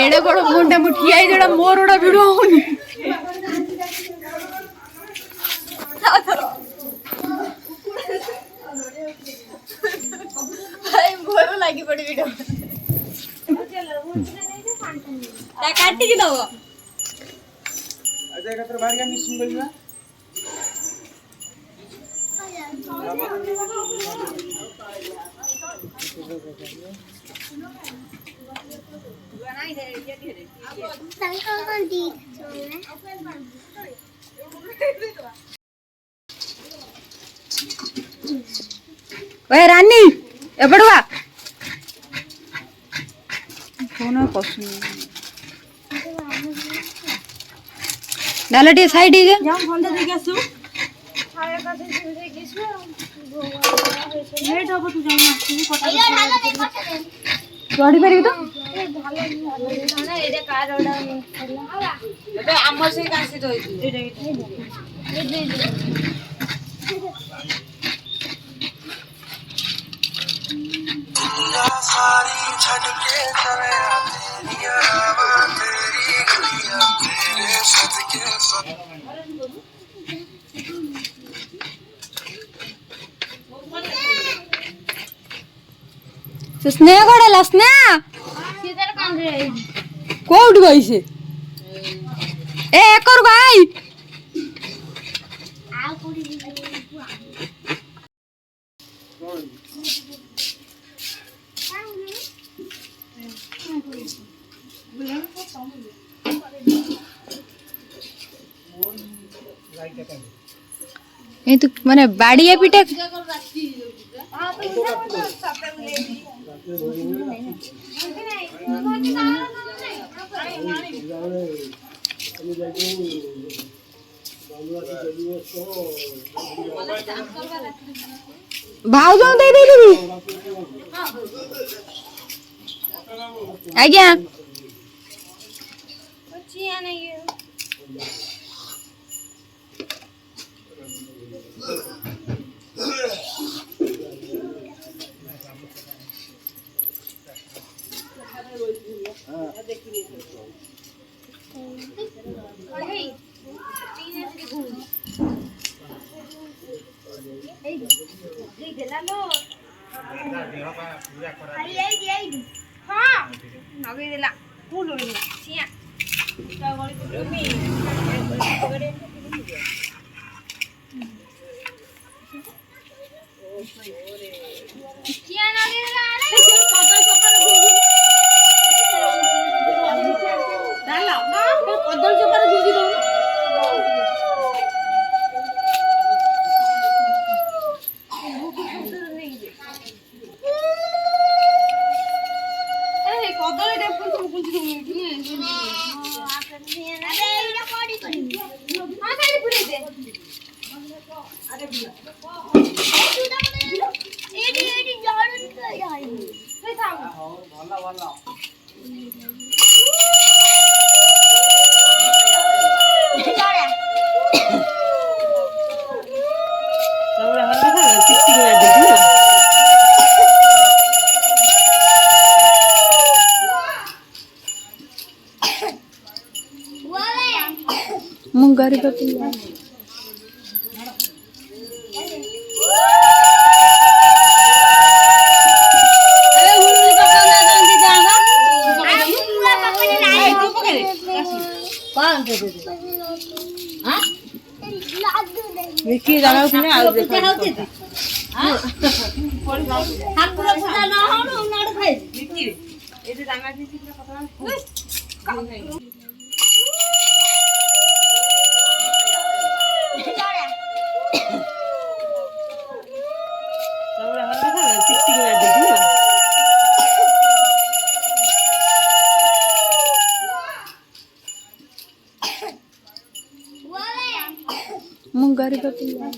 एड़े बड़ मुंडे मुठिया जोड़ा मोर उड़ा भिड़ होनी मोर लगी पड़ी वीडियो काटी की दो अजय कतर बाहर का मिसिंग बोलबा ओए रानी एबड़वा फोन पसंद डाला टे साइड ही जा बंद देके आसु खाया का से देके आसु लेट हो तू जाना पटा ये ढाला नहीं पटा चढ़ी पारि तो ए ढाला ना एरे कार ओडा एबे हमर से कासी होई ए सारी छड़ के चले आते यारा तेरी गलियां तेरे सदके स्नेह गड़ेला स्नेह सीधर कान रे कोउठ गई से ए एकर भाई आ कुड़ी ये तो माने बाड़िया पिटा भाव जो दे दे आज्ञा मुंगारी पपैया मिकी जागा कुने आ देखा ठाकुर पूजा न होनो उनाड खाइ मिकी ए जे जागा दिछि कथा सबरा हल्का था टिक टिक मार देखि ना मुंगारी पपैया